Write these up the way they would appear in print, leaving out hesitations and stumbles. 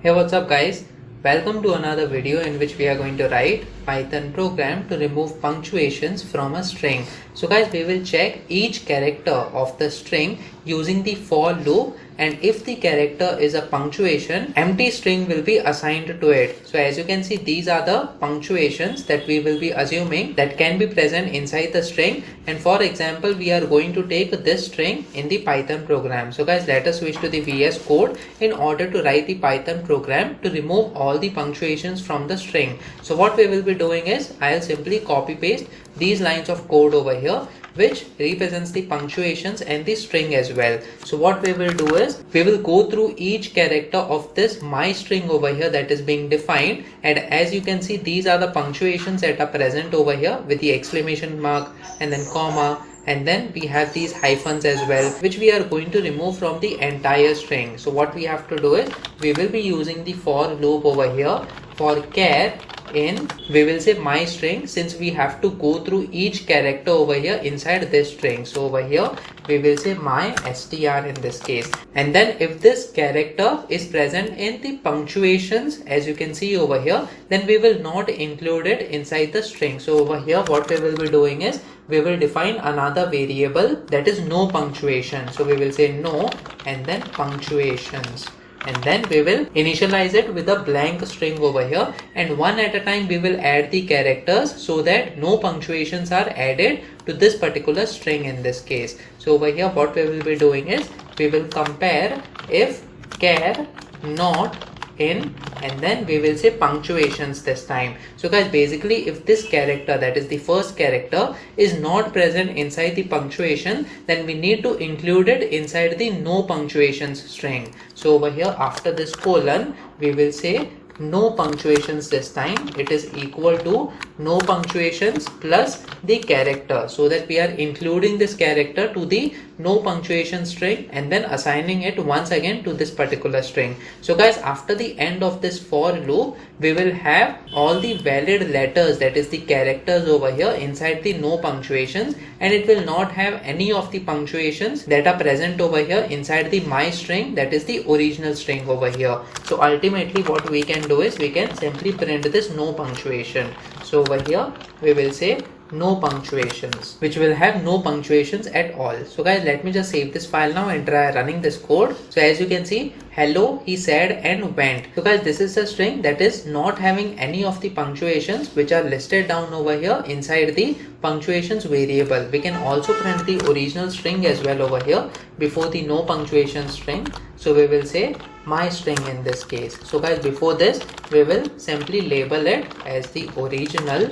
Hey, what's up guys? Welcome to another video in which we are going to write Python program to remove punctuations from a string. So guys, we will check each character of the string using the for loop, and if the character is a punctuation, empty string will be assigned to it. So as you can see, these are the punctuations that we will be assuming that can be present inside the string. And for example, we are going to take this string in the Python program. So guys, let us switch to the VS Code in order to write the Python program to remove all the punctuations from the string. So what we will be doing is, I'll simply copy paste these lines of code over here, which represents the punctuations and the string as well. So what we will do is, we will go through each character of this my string over here that is being defined, and as you can see, these are the punctuations that are present over here with the exclamation mark and then comma, and then we have these hyphens as well, which we are going to remove from the entire string. So what we have to do is, we will be using the for loop over here for char in, we will say my string, since we have to go through each character over here inside this string. So over here we will say my str in this case, and then if this character is present in the punctuations, as you can see over here, then we will not include it inside the string. So over here what we will be doing is, we will define another variable that is no punctuation. So we will say no and then punctuations, and then we will initialize it with a blank string over here, and one at a time we will add the characters so that no punctuations are added to this particular string in this case. So over here what we will be doing is, we will compare if char not in, and then we will say punctuations this time. So guys, basically if this character, that is the first character, is not present inside the punctuation, then we need to include it inside the no punctuations string. So over here after this colon we will say no punctuations this time. It is equal to no punctuations plus the character, so that we are including this character to the no punctuation string and then assigning it once again to this particular string. So guys, after the end of this for loop, we will have all the valid letters, that is the characters over here inside the no punctuations, and it will not have any of the punctuations that are present over here inside the my string, that is the original string over here. So ultimately what we can do is, we can simply print this no punctuation. So over here we will say no punctuations, which will have no punctuations at all. So guys, let me just save this file now and try running this code. So as you can see, hello, he said and went. So guys, this is a string that is not having any of the punctuations which are listed down over here inside the punctuations variable. We can also print the original string as well over here before the no punctuation string. So we will say my string in this case. So guys, before this we will simply label it as the original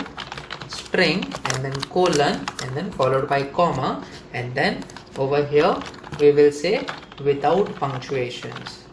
string and then colon and then followed by comma, and then over here we will say without punctuations.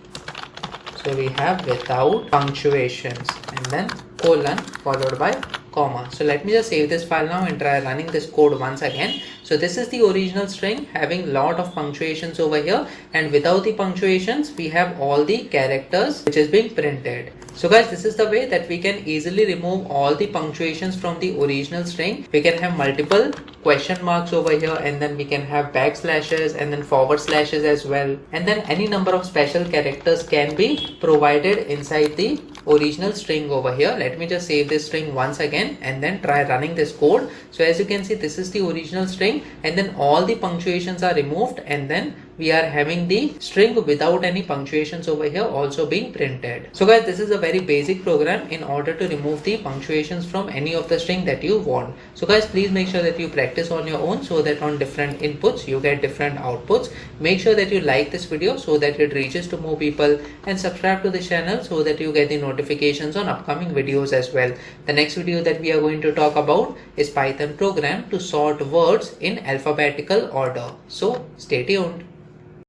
So we have without punctuations and then colon followed by comma. So let me just save this file now and try running this code once again. So this is the original string having lot of punctuations over here, and without the punctuations we have all the characters which is being printed. So guys, this is the way that we can easily remove all the punctuations from the original string. We can have multiple question marks over here, and then we can have backslashes and then forward slashes as well, and then any number of special characters can be provided inside the original string over here. Let me just save this string once again and then try running this code. So as you can see, this is the original string, and then all the punctuations are removed, and then we are having the string without any punctuations over here also being printed. So guys, this is a very basic program in order to remove the punctuations from any of the string that you want. So guys, please make sure that you practice on your own, so that on different inputs you get different outputs. Make sure that you like this video so that it reaches to more people, and subscribe to the channel so that you get the notifications on upcoming videos as well. The next video that we are going to talk about is Python program to sort words in alphabetical order. So stay tuned.